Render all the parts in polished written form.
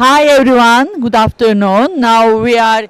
Hi everyone, good afternoon. Now we are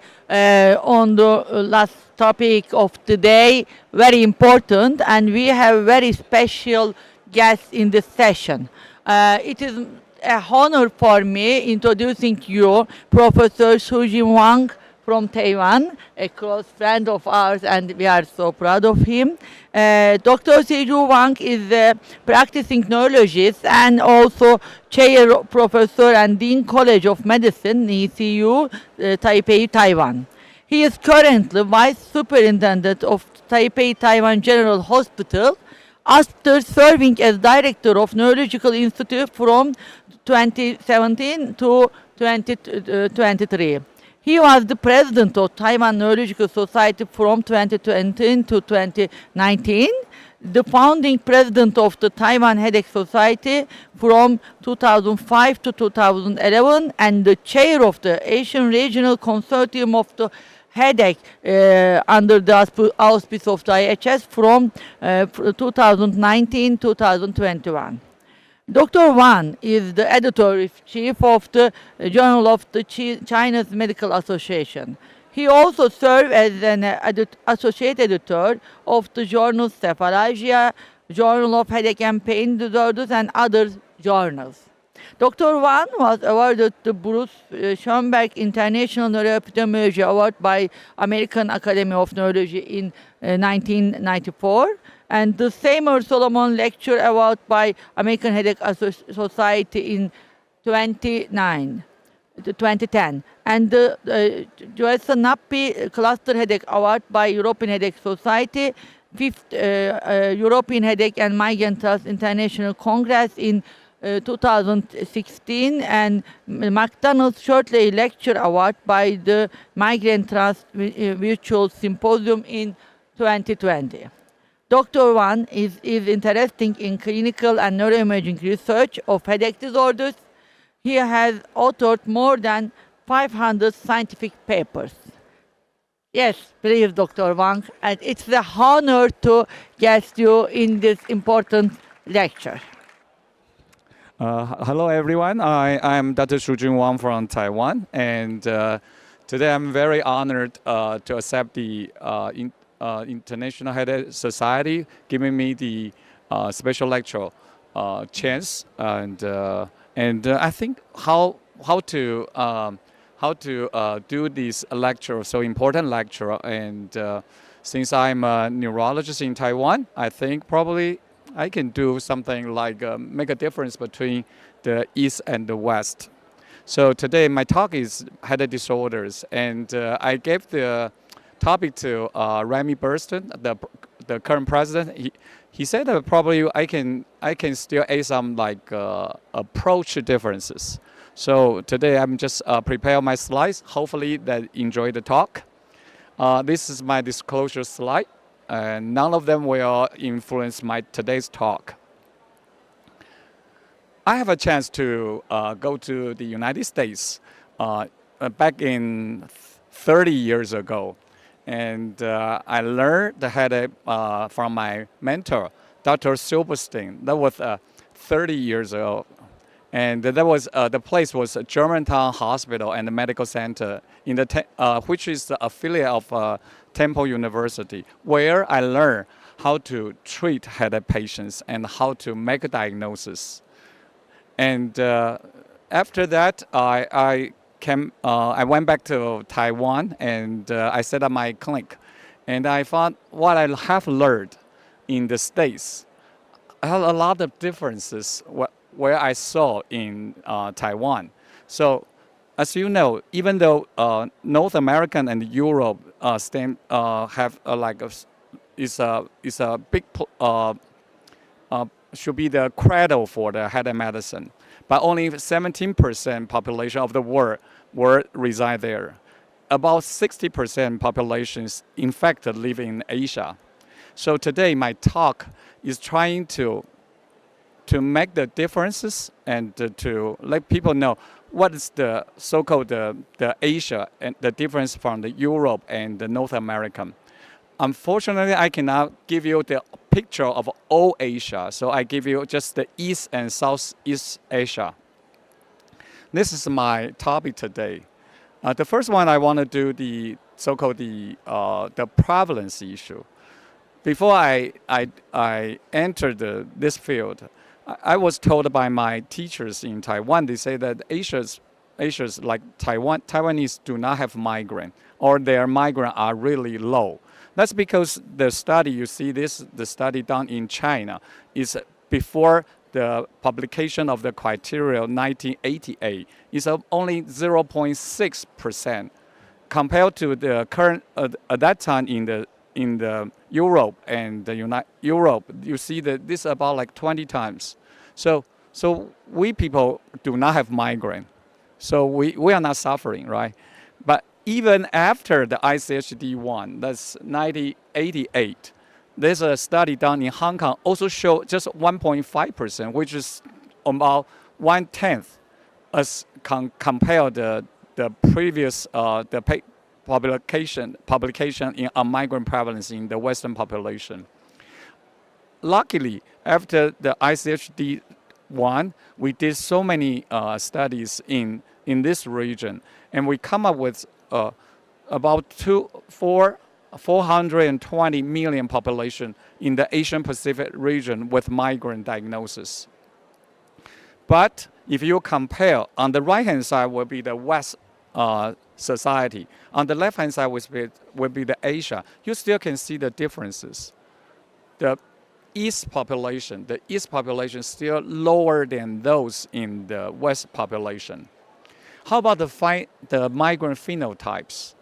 on the last topic of the day, very important, and we have very special guests in this session. It is a honor for me introducing you Professor Shuu-Jiun Wang from Taiwan, a close friend of ours, and we are so proud of him. Dr. Shuu-Jiun Wang is a practicing neurologist and also chair professor and dean College of Medicine, ECU, Taipei, Taiwan. He is currently vice superintendent of Taipei Taiwan General Hospital after serving as director of Neurological Institute from 2017 to 2023. He was the president of Taiwan Neurological Society from 2017 to 2019, the founding president of the Taiwan Headache Society from 2005 to 2011, and the chair of the Asian Regional Consortium of the Headache under the auspice of the IHS from 2019 to 2021. Dr. Wang is the editor-in-chief of the Journal of the China's Medical Association. He also served as an associate editor of the journals Cephalalgia, Journal of Headache and Pain Disorders, and other journals. Dr. Wang was awarded the Bruce Schoenberg International Neuroepidemiology Award by American Academy of Neurology in 1994, and the Seymour Solomon Lecture Award by American Headache Society in 2010, and the Joyce Nappi Cluster Headache Award by European Headache Society, 5th European Headache and Migraine Trust International Congress in 2016, and McDonald's Shortley Lecture Award by the Migraine Trust Virtual Symposium in 2020. Dr. Wang is interested in clinical and neuroimaging research of headache disorders. He has authored more than 500 scientific papers. Yes, please, Dr. Wang, and it's an honor to guest you in this important lecture. Hello, everyone. I'm Dr. Shuu-Jiun Wang from Taiwan, and today I'm very honored to accept the International Headache Society giving me the special lecture chance, and I think how to do this lecture, so important lecture, and since I'm a neurologist in Taiwan, I think probably I can do something like make a difference between the East and the West. So today my talk is headache disorders, and I gave the topic to Remy Burston, the current president. He said that probably I can still add some like approach differences. So today I'm just prepare my slides. Hopefully that enjoy the talk. This is my disclosure slide. And none of them will influence my today's talk. I have a chance to go to the United States back in 30 years ago. And I learned the headache from my mentor, Dr. Silberstein. That was 30 years ago. And that was the place was Germantown Hospital and the Medical Center, in the which is the affiliate of Temple University, where I learned how to treat headache patients and how to make a diagnosis. And after that, I went back to Taiwan, and I set up my clinic. And I found what I have learned in the States, I had a lot of differences where I saw in Taiwan. So, as you know, even though North American and Europe have is a big should be the cradle for the headache medicine, but only 17% population of the world reside there. About 60% populations, in fact, live in Asia. So today, my talk is trying to make the differences and to let people know what is the so-called the Asia and the difference from the Europe and the North American. Unfortunately, I cannot give you the picture of all Asia, so I give you just the East and Southeast Asia. This is my topic today. The first one I want to do the so-called the prevalence issue. Before I entered this field, I was told by my teachers in Taiwan. They say that Asians like Taiwanese do not have migraine, or their migraine are really low. That's because the study you see the study done in China is before the publication of the criteria 1988 is only 0.6% compared to the current at that time in the Europe and the Europe, you see that this is about like 20 times. So we people do not have migraine, so we are not suffering, right? But even after the ICHD one, that's 1988, there's a study done in Hong Kong also show just 1.5%, which is about 1/10 as compared the previous publication in migraine prevalence in the Western population. Luckily, after the ICHD one, we did so many studies in this region, and we come up with about 420 million population in the Asian Pacific region with migraine diagnosis. But if you compare, on the right-hand side will be the West society. On the left-hand side will be the Asia. You still can see the differences. The East population is still lower than those in the West population. How about the migraine phenotypes?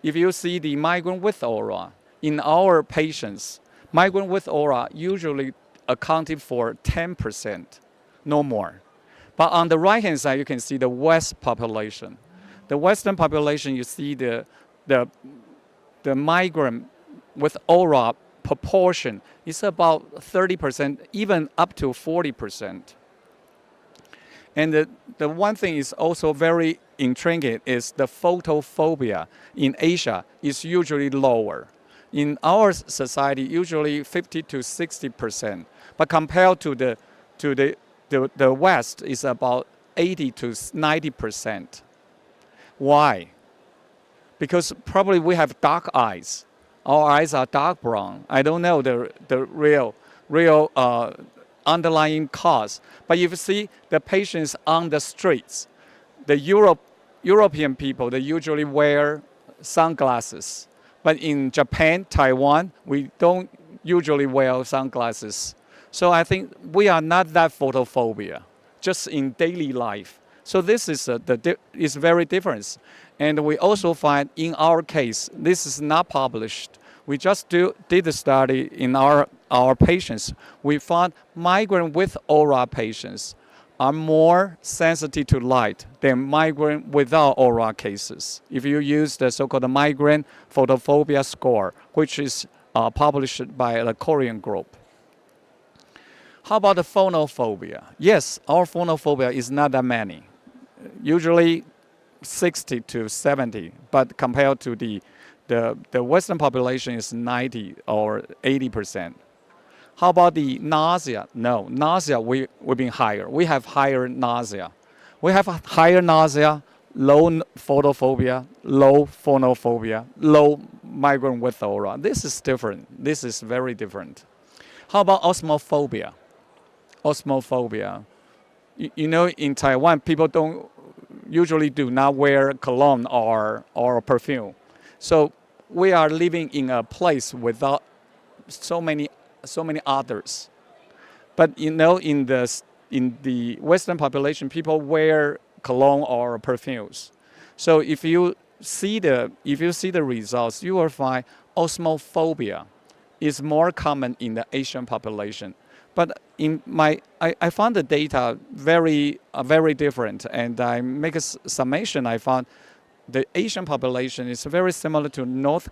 If you see the migraine with aura, in our patients, migraine with aura usually accounted for 10%, no more. But on the right-hand side, you can see the West population. The Western population, you see the migraine with aura proportion is about 30%, even up to 40%. And the one thing is also very intriguing is the photophobia in Asia is usually lower. In our society, usually 50 to 60%, but compared to the West is about 80 to 90%. Why? Because probably we have dark eyes. Our eyes are dark brown. I don't know the real underlying cause. But if you see the patients on the streets, the European people, they usually wear sunglasses. But in Japan, Taiwan, we don't usually wear sunglasses. So I think we are not that photophobia, just in daily life. So this is is very different. And we also find in our case, this is not published. We just did a study in our patients. We found migraine with aura patients are more sensitive to light than migraine without aura cases. If you use the so-called migraine photophobia score, which is published by the Korean group. How about the phonophobia? Yes, our phonophobia is not that many. Usually 60 to 70, but compared to the Western population is 90 or 80%. How about the nausea? No, nausea we've been higher. We have higher nausea. We have higher nausea, low photophobia, low phonophobia, low migraine with aura. This is different. This is very different. How about osmophobia? Osmophobia. You know, in Taiwan, people usually do not wear cologne or perfume. So we are living in a place without so many others. But you know, in the Western population, people wear cologne or perfumes. So if you see the results, you will find osmophobia is more common in the Asian population. But I found the data very different, and I make a summation. I found the Asian population is very similar to North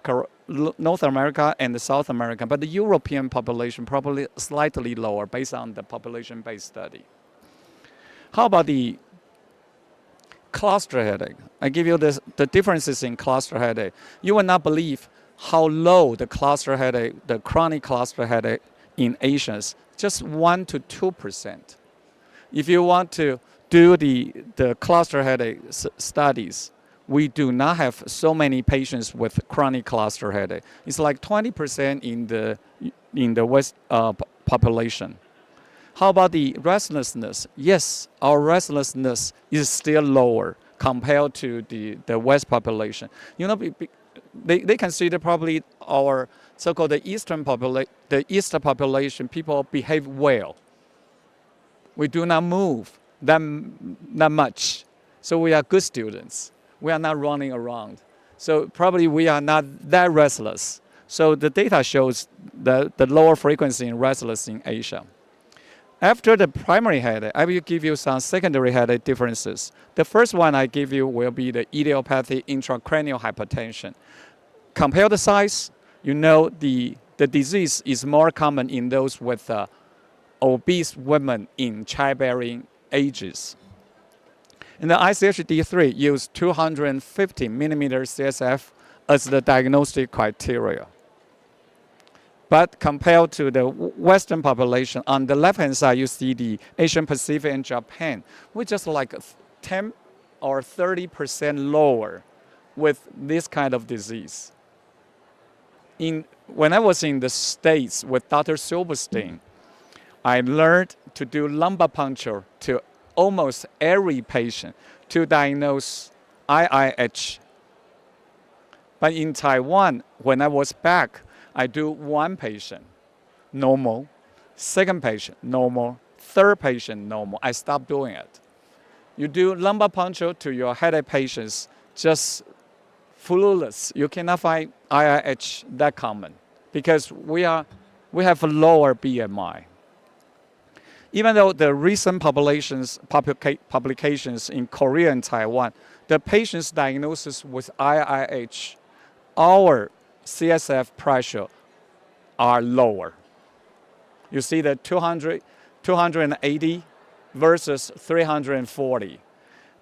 America and South America, but the European population probably slightly lower based on the population-based study. How about the cluster headache? I give you the differences in cluster headache. You will not believe how low the cluster headache, the chronic cluster headache in Asians, just 1 to 2%. If you want to do the cluster headache studies, we do not have so many patients with chronic cluster headache. It's like 20% in the West population. How about the restlessness? Yes, our restlessness is still lower compared to the West population. You know, they consider probably our so-called the Eastern population, people behave well. We do not move that much. So we are good students. We are not running around. So probably we are not that restless. So the data shows the lower frequency in restless in Asia. After the primary headache, I will give you some secondary headache differences. The first one I give you will be the idiopathic intracranial hypertension. Compare the size, you know the disease is more common in those with obese women in childbearing ages. And the ICHD3 used 250 millimeter CSF as the diagnostic criteria. But compared to the Western population, on the left-hand side, you see the Asian Pacific and Japan, which is like 10 or 30% lower with this kind of disease. When I was in the States with Dr. Silverstein, I learned to do lumbar puncture to almost every patient to diagnose IIH. But in Taiwan, when I was back, I do one patient, normal, second patient, normal, third patient, normal. I stopped doing it. You do lumbar puncture to your headache patients, just flawless. You cannot find IIH that common because we have a lower BMI. Even though the recent publications in Korea and Taiwan, the patient's diagnosis with IIH, our CSF pressure are lower. You see the 280 versus 340.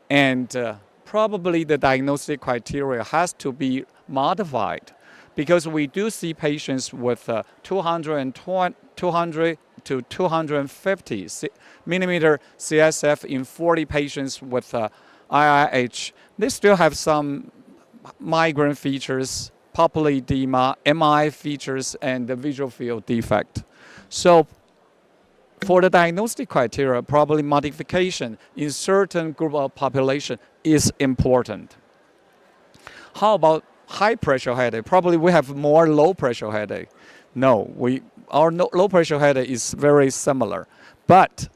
And probably the diagnostic criteria has to be modified because we do see patients with 200 to 250 millimeter CSF in 40 patients with IIH. They still have some migraine features, papillary edema, MI features, and the visual field defect. So for the diagnostic criteria, probably modification in certain group of population is important. How about high pressure headache? Probably we have more low pressure headache. No, our low pressure headache is very similar, but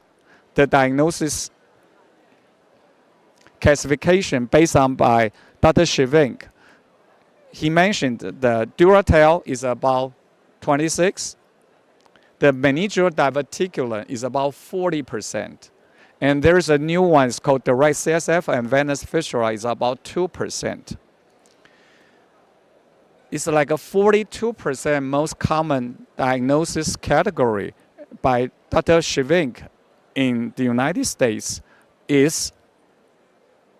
the diagnosis classification based on by Dr. Shuu-Jiun, he mentioned the Duratel is about 26. The meningeal diverticulum is about 40%. And there's a new one, it's called direct CSF, and venous fistula is about 2%. It's like a 42% most common diagnosis category by Dr. Shuu-Jiun in the United States is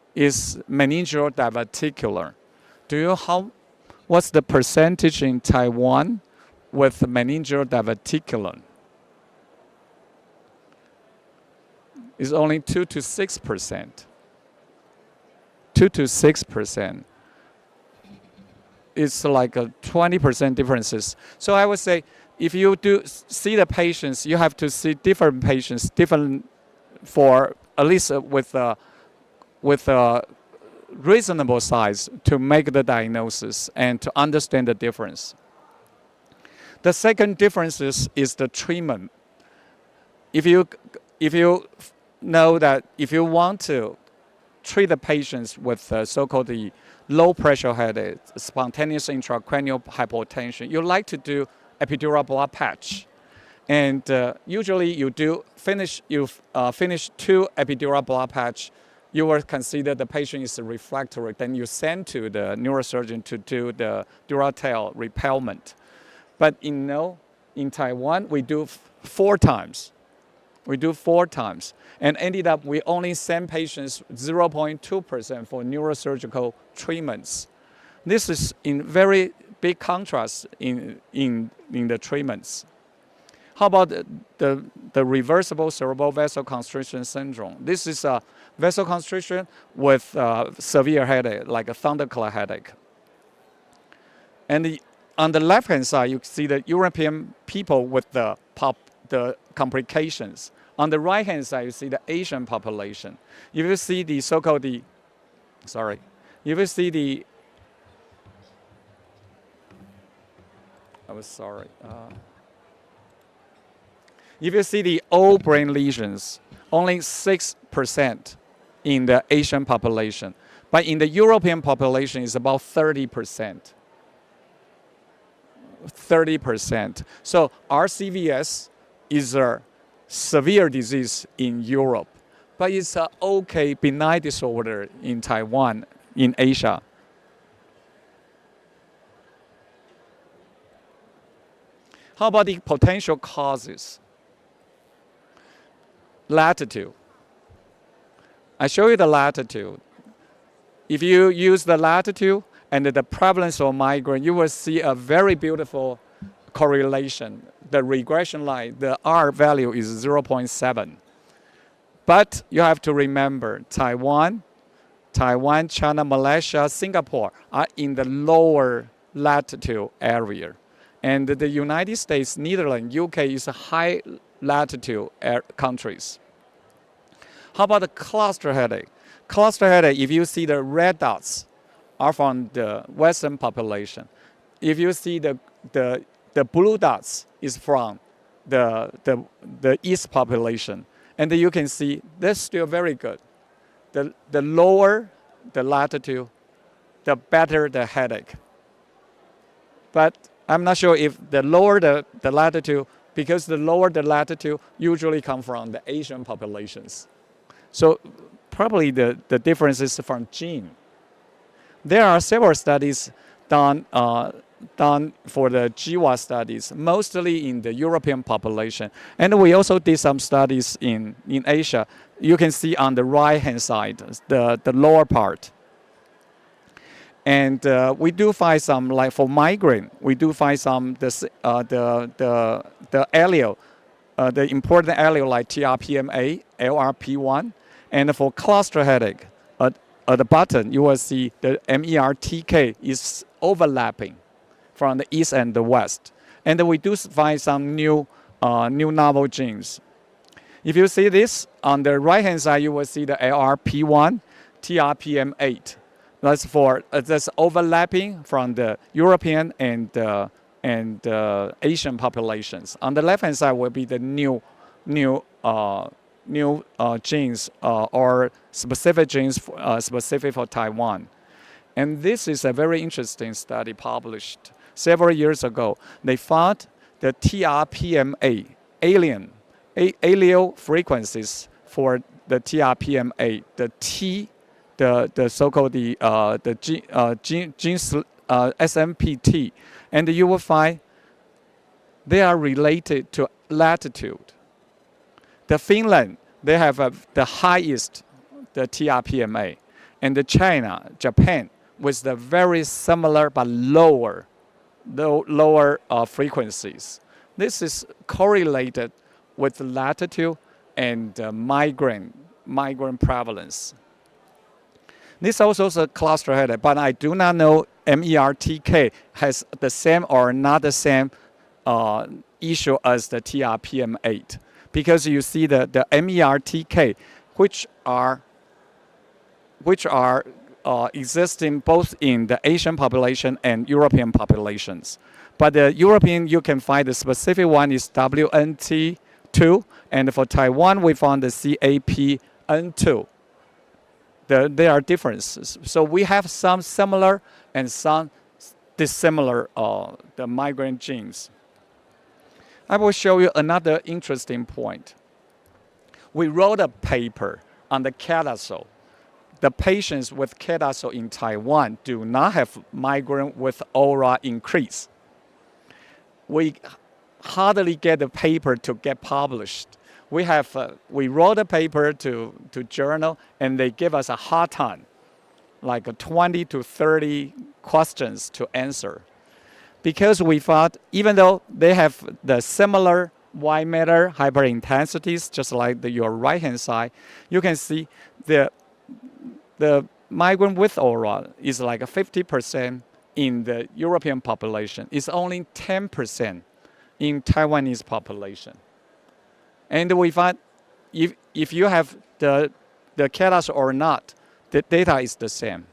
meningeal diverticulum. Do you know what's the percentage in Taiwan with meningeal diverticulum? It's only 2 to 6%. 2 to 6%. It's like a 20% differences. So I would say if you do see the patients, you have to see different patients, different for at least with a reasonable size to make the diagnosis and to understand the difference. The second difference is the treatment. If you know that if you want to treat the patients with so-called the low pressure headache, spontaneous intracranial hypotension, you like to do epidural blood patch. And usually you finish 2 epidural blood patch, you will consider the patient is refractory. Then you send to the neurosurgeon to do the Duratel repellment. But in Taiwan, we do 4 times. We do 4 times. And ended up, we only send patients 0.2% for neurosurgical treatments. This is in very big contrast in the treatments. How about the reversible cerebral vasoconstriction syndrome? This is a vasoconstriction with severe headache, like a thunderclap headache. And on the left-hand side, you see the European people with the complications. On the right-hand side, you see the Asian population. If you see the so-called if you see the, if you see the old brain lesions, only 6% in the Asian population. But in the European population, it's about 30%. 30%. So RCVS is a severe disease in Europe, but it's an okay benign disorder in Taiwan, in Asia. How about the potential causes? Latitude. I show you the latitude. If you use the latitude and the prevalence of migraine, you will see a very beautiful correlation. The regression line, the R value is 0.7. But you have to remember, Taiwan, China, Malaysia, Singapore are in the lower latitude area. And the United States, Netherlands, UK is a high latitude countries. How about the cluster headache? Cluster headache, if you see the red dots, are from the Western population. If you see the blue dots is from the East population. And you can see they're still very good. The lower the latitude, the better the headache. But I'm not sure if the lower the latitude, because the lower the latitude usually come from the Asian populations. So probably the difference is from gene. There are several studies done for the GWAS studies, mostly in the European population. And we also did some studies in Asia. You can see on the right-hand side, the lower part. And we do find some, like for migraine, we do find some the allele, the important allele like TRPMA, LRP1, and for cluster headache, at the bottom you will see the MERTK is overlapping from the east and the west, and we do find some new novel genes. If you see this on the right-hand side, you will see the LRP1, TRPM8. That's overlapping from the European and Asian populations. On the left-hand side will be the new genes or specific genes specific for Taiwan. And this is a very interesting study published several years ago. They found the TRPMA allele frequencies for the TRPMA, the T, the so-called genes SMPT, and you will find they are related to latitude. The Finland, they have the highest the TRPMA, and the China, Japan, with the very similar but lower frequencies. This is correlated with latitude and migraine prevalence. This also is a cluster headache, but I do not know MERTK has the same or not the same issue as the TRPM8, because you see the MERTK, which are existing both in the Asian population and European populations. But the European, you can find the specific one is WNT2, and for Taiwan, we found the CAPN2. There are differences. So we have some similar and some dissimilar the migraine genes. I will show you another interesting point. We wrote a paper on the CADASO. The patients with CADASO in Taiwan do not have migraine with aura increase. We hardly get the paper to get published. We wrote a paper to journal, and they give us a hard time, like 20 to 30 questions to answer. Because we thought, even though they have the similar white matter hyperintensities, just like your right-hand side, you can see the migraine with aura is like 50% in the European population. It's only 10% in Taiwanese population. And we find if you have the catalyst or not, the data is the same.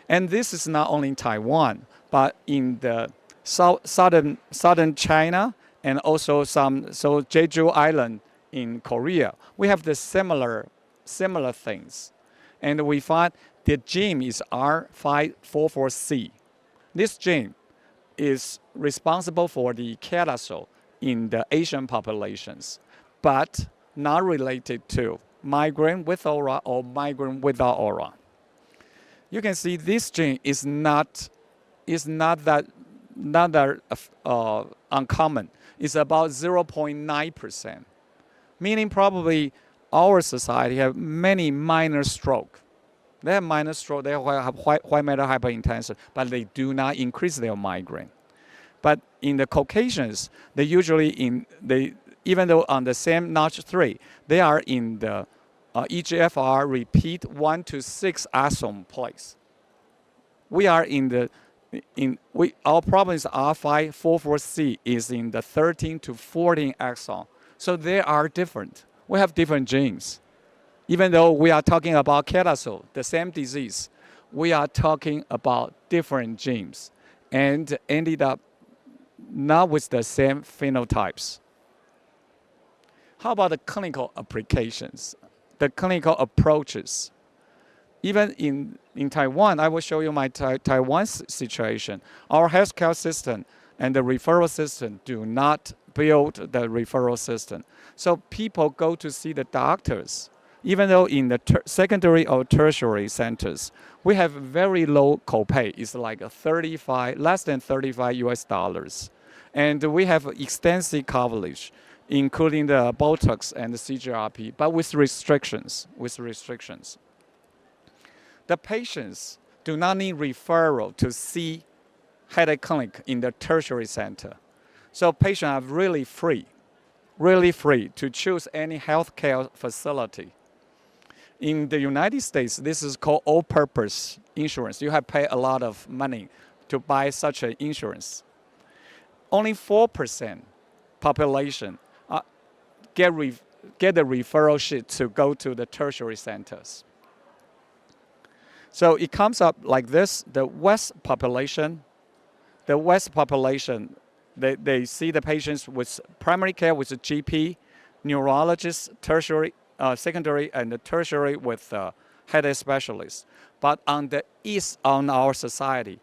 And this is not only in Taiwan, but in the southern China and also Jeju Island in Korea. We have the similar things. And we find the gene is R544C. This gene is responsible for the catalyst in the Asian populations, but not related to migraine with aura or migraine without aura. You can see this gene is not that uncommon. It's about 0.9%, meaning probably our society have many minor stroke. They have minor stroke, they have white matter hyperintensity, but they do not increase their migraine. But in the Caucasians, they usually even though on the same notch 3, they are in the EGFR repeat 1 to 6 exon place. We are our problem is R544C is in the 13 to 14 exon. So they are different. We have different genes. Even though we are talking about catalyst, the same disease, we are talking about different genes and ended up not with the same phenotypes. How about the clinical applications, the clinical approaches? Even in Taiwan, I will show you my Taiwan situation. Our healthcare system and the referral system do not build the referral system. So people go to see the doctors. Even though in the secondary or tertiary centers, we have very low copay. It's like less than 35 US dollars. And we have extensive coverage, including the Botox and the CGRP, but with restrictions. The patients do not need referral to see headache clinic in the tertiary center. So patients are really free to choose any healthcare facility. In the United States, this is called all-purpose insurance. You have to pay a lot of money to buy such an insurance. Only 4% population get the referral sheet to go to the tertiary centers. So it comes up like this. The West population, they see the patients with primary care with a GP, neurologist, tertiary, secondary, and the tertiary with headache specialists. But on the east on our society,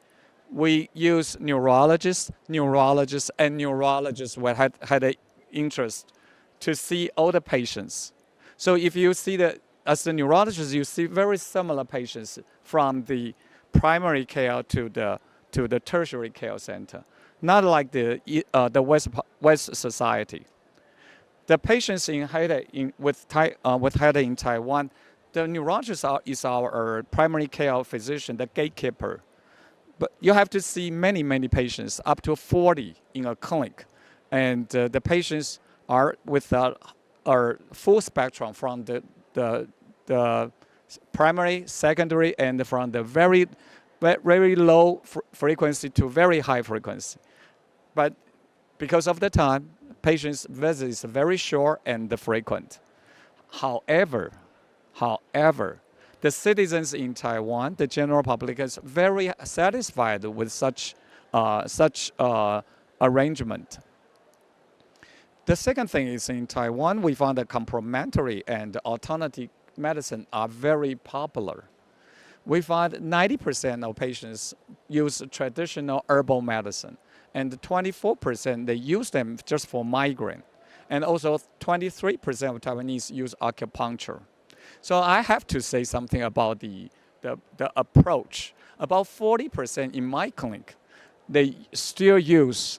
we use neurologists, and neurologists with headache interest to see all the patients. So if you see as the neurologist, you see very similar patients from the primary care to the tertiary care center, not like the West society. The patients in headache with headache in Taiwan, the neurologist is our primary care physician, the gatekeeper. But you have to see many patients, up to 40 in a clinic, and the patients are with a full spectrum from the primary, secondary, and from the very low frequency to very high frequency. But because of the time, patients' visit is very short and frequent. However, the citizens in Taiwan, the general public, is very satisfied with such arrangement. The second thing is in Taiwan, we found that complementary and alternative medicine are very popular. We find 90% of patients use traditional herbal medicine, and 24% they use them just for migraine. And also 23% of Taiwanese use acupuncture. So I have to say something about the approach. About 40% in my clinic, they still use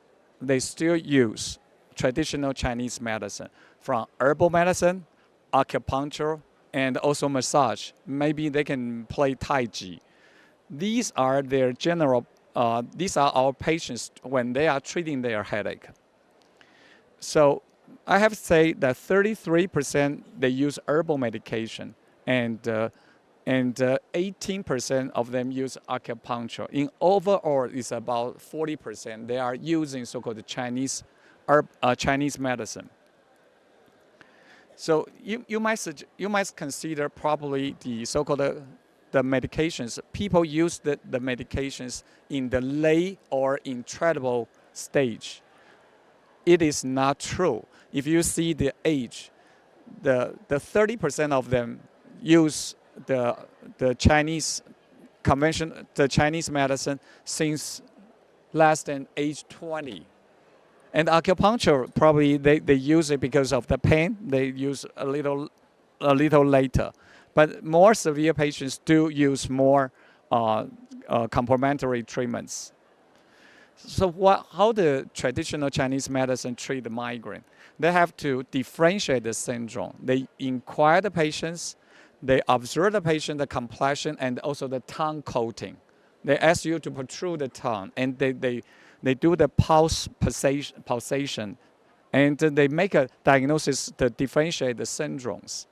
traditional Chinese medicine, from herbal medicine, acupuncture, and also massage. Maybe they can play Tai Chi. These are their these are our patients when they are treating their headache. So I have to say that 33% they use herbal medication, and 18% of them use acupuncture. In overall, it's about 40%. They are using so-called Chinese medicine. So you might consider probably the so-called the medications. People use the medications in the late or incredible stage. It is not true. If you see the age, the 30% of them use the Chinese the Chinese medicine since less than age 20. And acupuncture, probably they use it because of the pain. They use a little later. But more severe patients do use more complementary treatments. So how the traditional Chinese medicine treat the migraine? They have to differentiate the syndrome. They inquire the patients, they observe the patient, the complexion, and also the tongue coating. They ask you to protrude the tongue, and they do the pulsation, and they make a diagnosis to differentiate the syndromes.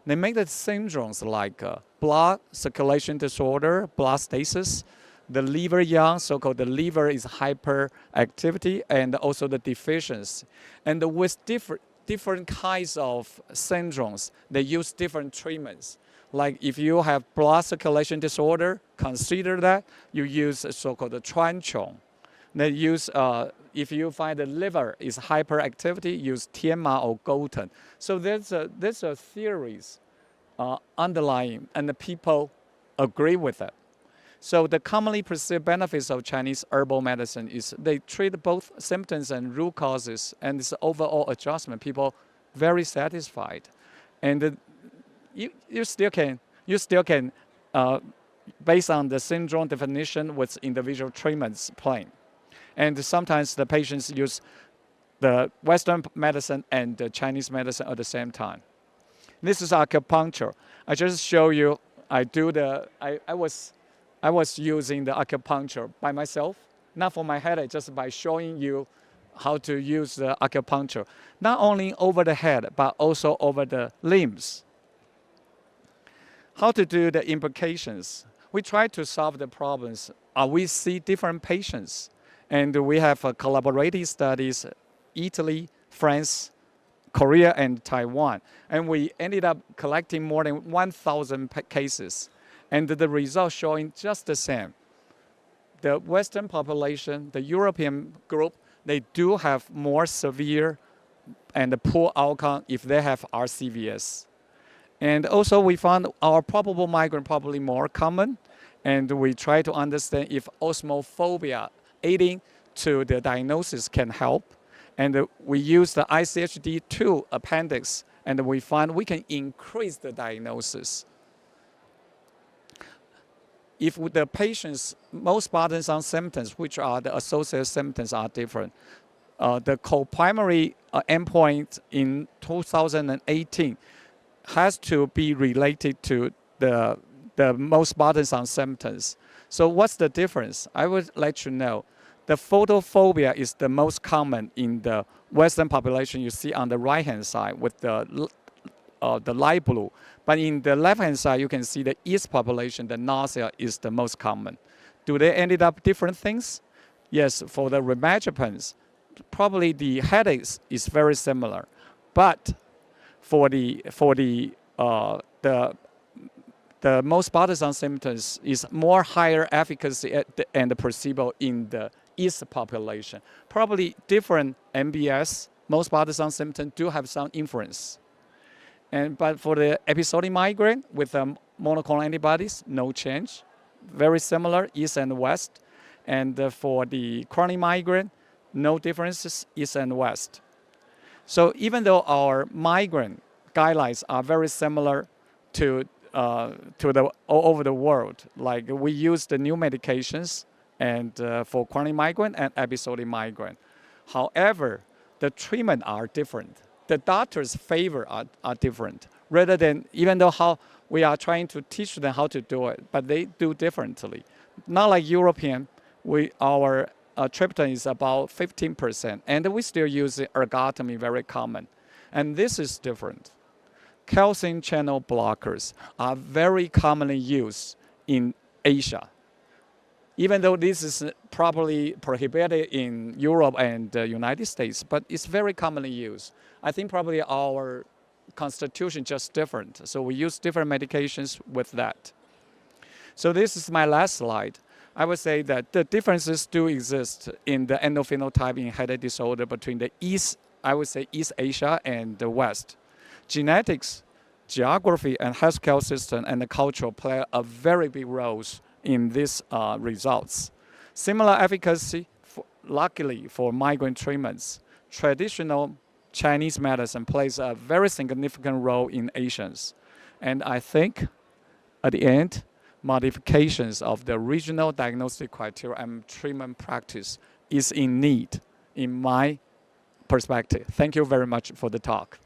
They make the syndromes like blood circulation disorder, blood stasis, the liver yang, so-called the liver is hyperactivity, and also the deficiency. And with different kinds of syndromes, they use different treatments. Like if you have blood circulation disorder, consider that you use so-called the Chuanqiong. They use, if you find the liver is hyperactivity, use Tianma or Goten. So there's a theories underlying, and the people agree with it. So the commonly perceived benefits of Chinese herbal medicine is they treat both symptoms and root causes, and it's overall adjustment. People very satisfied, and you still can based on the syndrome definition with individual treatments plan. And sometimes the patients use the Western medicine and the Chinese medicine at the same time. This is acupuncture. I just show you. I was using the acupuncture by myself, not for my headache, just by showing you how to use the acupuncture, not only over the head, but also over the limbs. How to do the implications? We try to solve the problems. We see different patients, and we have collaborative studies, Italy, France, Korea, and Taiwan. And we ended up collecting more than 1,000 cases. And the results showing just the same. The Western population, the European group, they do have more severe and poor outcome if they have RCVS. And also we found our probable migraine probably more common, and we try to understand if osmophobia aiding to the diagnosis can help. And we use the ICHD2 appendix, and we find we can increase the diagnosis. If the patient's most burdensome symptoms, which are the associated symptoms, are different, the co-primary endpoint in 2018 has to be related to the most burdensome symptoms. So what's the difference? I would let you know. The photophobia is the most common in the Western population. You see on the right-hand side with the light blue. But in the left-hand side, you can see the East population, the nausea is the most common. Do they ended up different things? Yes, for the rimagepants, probably the headaches is very similar. But for the most bothersome symptoms is more higher efficacy and the placebo in the East population. Probably different MBS, most bothersome symptoms do have some influence. But for the episodic migraine with monoclonal antibodies, no change. Very similar, East and West. And for the chronic migraine, no differences, East and West. So even though our migraine guidelines are very similar to all over the world, like we use the new medications and for chronic migraine and episodic migraine. However, the treatment are different. The doctor's favor are different. Rather than, even though how we are trying to teach them how to do it, but they do differently. Not like European, our tryptophan is about 15%, and we still use ergotamine, very common. And this is different. Calcium channel blockers are very commonly used in Asia. Even though this is probably prohibited in Europe and the United States, but it's very commonly used. I think probably our constitution just different, so we use different medications with that. So this is my last slide. I would say that the differences do exist in the endophenotype in headache disorder between the East Asia and the West. Genetics, geography, and healthcare system and the culture play a very big roles in these results. Similar efficacy, luckily for migraine treatments, traditional Chinese medicine plays a very significant role in Asians. And I think at the end, modifications of the regional diagnostic criteria and treatment practice is in need, in my perspective. Thank you very much for the talk.